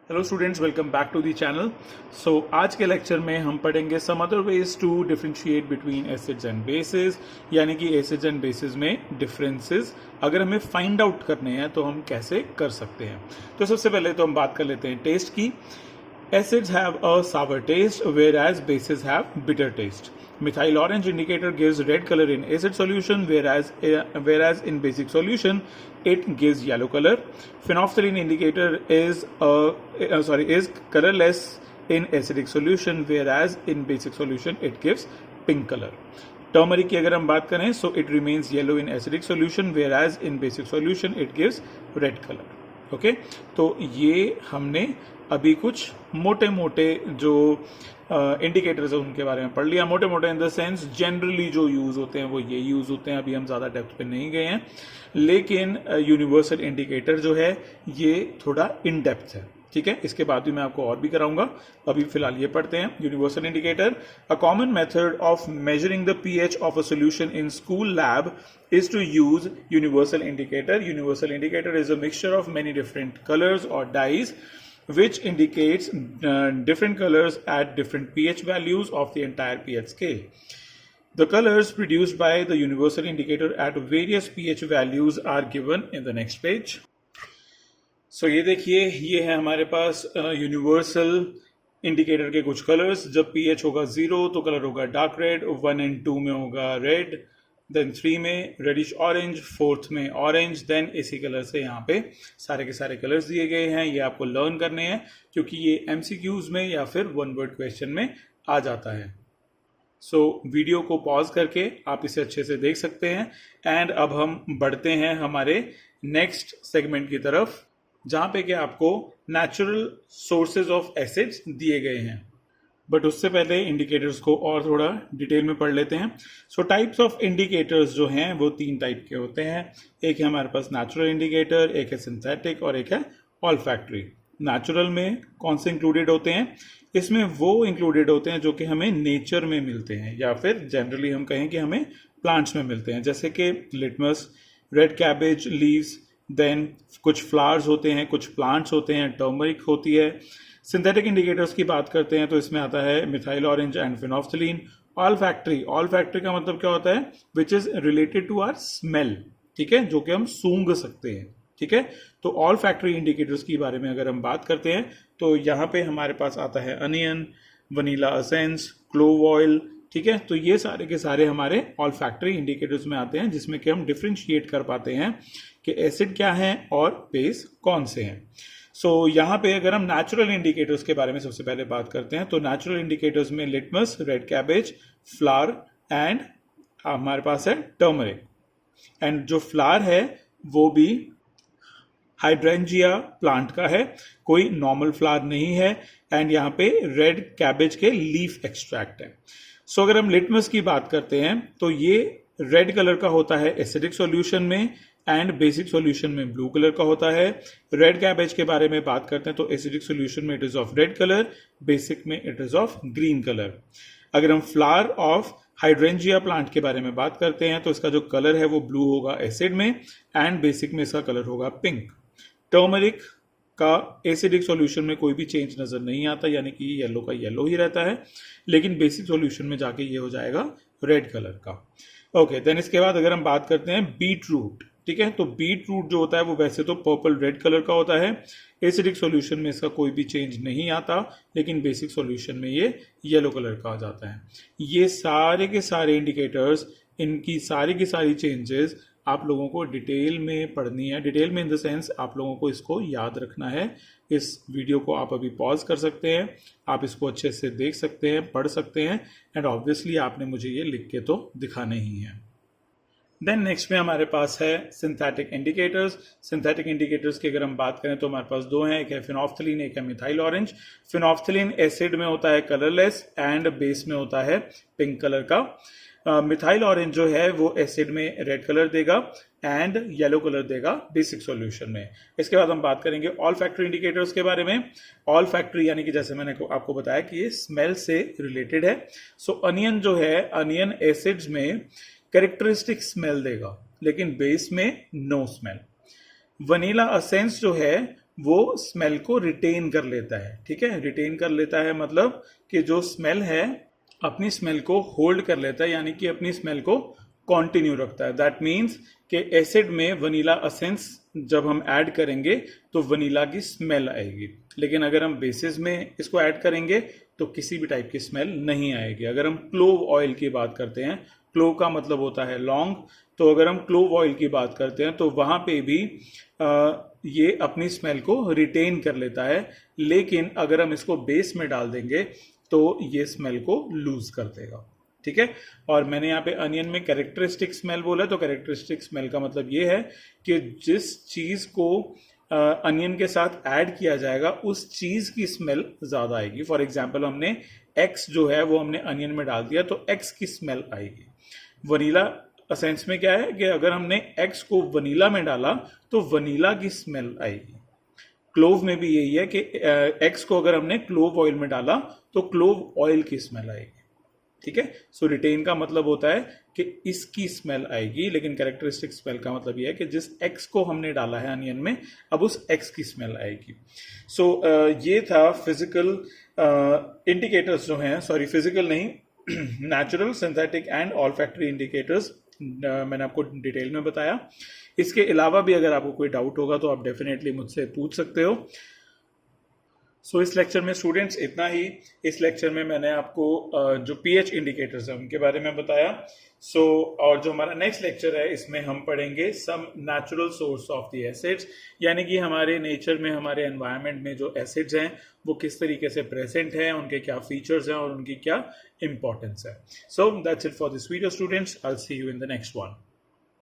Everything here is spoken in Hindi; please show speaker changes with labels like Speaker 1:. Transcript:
Speaker 1: Hello students, welcome back to the channel. So आज के लेक्चर में हम पढ़ेंगे some other ways to differentiate between acids and bases, यानी कि एसिड्स एंड बेसिस में डिफरेंसेस अगर हमें फाइंड आउट करने हैं तो हम कैसे कर सकते हैं। तो सबसे पहले तो हम बात कर लेते हैं टेस्ट की। Acids have a sour taste, whereas bases have bitter taste. Methyl orange indicator gives red color in acid solution, whereas in basic solution it gives yellow color. Phenolphthalein indicator is colorless in acidic solution, whereas in basic solution it gives pink color. Turmeric की अगर हम बात करें, so it remains yellow in acidic solution, whereas in basic solution it gives red color. Okay तो ये हमने अभी कुछ मोटे मोटे जो इंडिकेटर्स है उनके बारे में पढ़ लिया। मोटे मोटे इन द सेंस जनरली जो यूज होते हैं वो ये यूज होते हैं। अभी हम ज़्यादा डेप्थ पे नहीं गए हैं, लेकिन यूनिवर्सल इंडिकेटर जो है ये थोड़ा इन डेप्थ है। ठीक है, इसके बाद भी मैं आपको और भी कराऊंगा। अभी फिलहाल ये पढ़ते हैं universal indicator. A common method of measuring the pH of a solution in school lab is to use universal indicator. Universal indicator is a mixture of many different colors or dyes which indicates different colors at different pH values of the entire pH scale. The colors produced by the universal indicator at various pH values are given in the next page. So ये देखिए, ये है हमारे पास यूनिवर्सल इंडिकेटर के कुछ कलर्स। जब pH होगा 0 तो कलर होगा डार्क रेड, 1 and 2 में होगा रेड, देन 3 में रेडिश ऑरेंज, 4th में ऑरेंज, देन इसी कलर से यहाँ पे सारे के सारे कलर्स दिए गए हैं। ये आपको लर्न करने हैं क्योंकि ये एमसीक्यूज में या फिर वन वर्ड क्वेश्चन में आ जाता है। सो वीडियो को पॉज करके आप इसे अच्छे से देख सकते हैं। एंड अब हम बढ़ते हैं हमारे नेक्स्ट सेगमेंट की तरफ, जहाँ पे कि आपको नेचुरल सोर्सेज ऑफ एसिड्स दिए गए हैं। बट उससे पहले इंडिकेटर्स को और थोड़ा डिटेल में पढ़ लेते हैं। सो टाइप्स ऑफ इंडिकेटर्स जो हैं वो 3 टाइप के होते हैं। एक है हमारे पास नेचुरल इंडिकेटर, एक है सिंथेटिक और एक है ऑल्फैक्टरी। नेचुरल में कौन से इंक्लूडेड होते हैं? इसमें वो इंक्लूडेड होते हैं जो कि हमें नेचर में मिलते हैं या फिर जनरली हम कहें कि हमें प्लांट्स में मिलते हैं, जैसे कि litmus, red cabbage leaves, then कुछ फ्लावर्स होते हैं, कुछ प्लांट्स होते हैं, टर्मरिक होती है। सिंथेटिक इंडिकेटर्स की बात करते हैं तो इसमें आता है methyl orange and phenolphthalein. Olfactory, olfactory का मतलब क्या होता है? Which is related to our smell, ठीक है, जो कि हम सूंघ सकते हैं। ठीक है, तो ऑल्फैक्टरी इंडिकेटर्स के बारे में अगर हम बात करते हैं तो यहाँ पे हमारे पास आता है onion, vanilla essence, clove oil. ठीक है, तो ये सारे के सारे हमारे ऑल्फैक्टरी इंडिकेटर्स में आते हैं, जिसमें कि हम डिफ्रेंशिएट कर पाते हैं कि एसिड क्या है और बेस कौन से हैं। सो यहाँ पे अगर हम नेचुरल इंडिकेटर्स के बारे में सबसे पहले बात करते हैं तो नेचुरल इंडिकेटर्स में litmus, red cabbage, flower and हमारे पास है टर्मरिक। एंड जो फ्लावर है वो भी हाइड्रेंजिया प्लांट का है, कोई नॉर्मल फ्लावर नहीं है। एंड यहाँ पे रेड कैबेज के लीफ एक्सट्रैक्ट है। सो अगर हम लिटमस की बात करते हैं तो ये रेड कलर का होता है एसिडिक सॉल्यूशन में एंड बेसिक सॉल्यूशन में ब्लू कलर का होता है। रेड कैबेज के बारे में बात करते हैं तो एसिडिक सॉल्यूशन में it is of red colour, basic में it is of green colour. अगर हम फ्लावर ऑफ हाइड्रेंजिया प्लांट के बारे में बात करते हैं तो इसका जो कलर है वो ब्लू होगा एसिड में एंड बेसिक में इसका कलर होगा पिंक। टर्मरिक का एसिडिक सॉल्यूशन में कोई भी चेंज नजर नहीं आता, यानी कि येलो का येलो ही रहता है, लेकिन बेसिक सॉल्यूशन में जाके ये हो जाएगा रेड कलर का। ओके, देन इसके बाद अगर हम बात करते हैं बीट रूट। ठीक है, तो बीट रूट जो होता है वो वैसे तो पर्पल रेड कलर का होता है। एसिडिक सॉल्यूशन में इसका कोई भी चेंज नहीं आता, लेकिन बेसिक सॉल्यूशन में ये येलो कलर का आ जाता है। ये सारे के सारे इंडिकेटर्स, इनकी सारी की सारी चेंजेस आप लोगों को डिटेल में पढ़नी है। डिटेल में इन द सेंस आप लोगों को इसको याद रखना है। इस वीडियो को आप अभी पॉज कर सकते हैं, आप इसको अच्छे से देख सकते हैं, पढ़ सकते हैं एंड ऑब्वियसली आपने मुझे ये लिख के तो दिखाने ही है। देन नेक्स्ट में हमारे पास है सिंथेटिक इंडिकेटर्स। सिंथेटिक इंडिकेटर्स की अगर हम बात करें तो हमारे पास 2 हैं, एक है फिनोफ्थलीन, एक है मिथाइल ऑरेंज। फिनोफ्थलीन एसिड में होता है कलरलेस एंड बेस में होता है पिंक कलर का। मिथाइल ऑरेंज जो है वो एसिड में रेड कलर देगा एंड येलो कलर देगा बेसिक सॉल्यूशन में। इसके बाद हम बात करेंगे ऑल फैक्टरी इंडिकेटर्स के बारे में। ऑल फैक्टरी यानी कि जैसे मैंने आपको बताया कि ये स्मेल से रिलेटेड है। सो अनियन जो है, अनियन एसिड्स में कैरेक्टरिस्टिक स्मेल देगा, लेकिन बेस में नो स्मेल। वनीला एसेंस जो है वो स्मेल को रिटेन कर लेता है। ठीक है, रिटेन कर लेता है मतलब कि जो स्मेल है अपनी स्मेल को होल्ड कर लेता है, यानी कि अपनी स्मेल को कंटिन्यू रखता है। दैट मीन्स कि एसिड में वनीला एसेंस जब हम ऐड करेंगे तो वनीला की स्मेल आएगी, लेकिन अगर हम बेसिस में इसको ऐड करेंगे तो किसी भी टाइप की स्मेल नहीं आएगी। अगर हम क्लोव ऑयल की बात करते हैं, क्लोव का मतलब होता है लौंग, तो अगर हम क्लोव ऑयल की बात करते हैं तो वहां पे भी ये अपनी स्मेल को रिटेन कर लेता है, लेकिन अगर हम इसको बेस में डाल देंगे तो ये स्मेल को लूज कर देगा। ठीक है, और मैंने यहाँ पे अनियन में कैरेक्टरिस्टिक स्मेल बोला, तो कैरेक्टरिस्टिक स्मेल का मतलब ये है कि जिस चीज को अनियन के साथ ऐड किया जाएगा उस चीज की स्मेल ज्यादा आएगी। फॉर एग्जाम्पल हमने एक्स जो है वो हमने अनियन में डाल दिया तो एक्स की स्मेल आएगी। वनीला एसेंस में क्या है कि अगर हमने एक्स को वनीला में डाला तो वनीला की स्मेल आएगी। क्लोव में भी यही है कि एक्स को अगर हमने क्लोव ऑयल में डाला तो क्लोव ऑयल की स्मेल आएगी। ठीक है, सो रिटेन का मतलब होता है कि इसकी स्मेल आएगी, लेकिन कैरेक्टरिस्टिक स्मेल का मतलब यह है कि जिस एक्स को हमने डाला है अनियन में अब उस एक्स की स्मेल आएगी। सो ये था फिजिकल इंडिकेटर्स जो हैं, सॉरी फिजिकल नहीं, natural, synthetic and olfactory indicators मैंने आपको डिटेल में बताया। इसके अलावा भी अगर आपको कोई डाउट होगा तो आप डेफिनेटली मुझसे पूछ सकते हो। सो इस लेक्चर में स्टूडेंट्स इतना ही। इस लेक्चर में मैंने आपको जो पीएच इंडिकेटर्स हैं उनके बारे में बताया। और जो हमारा नेक्स्ट लेक्चर है इसमें हम पढ़ेंगे some natural source of the acids, यानी कि हमारे नेचर में, हमारे एनवायरनमेंट में जो एसिड्स हैं वो किस तरीके से प्रेजेंट हैं, उनके क्या फीचर्स हैं और उनकी क्या इंपॉर्टेंस है। So that's it for this video students. I will see you in the next one.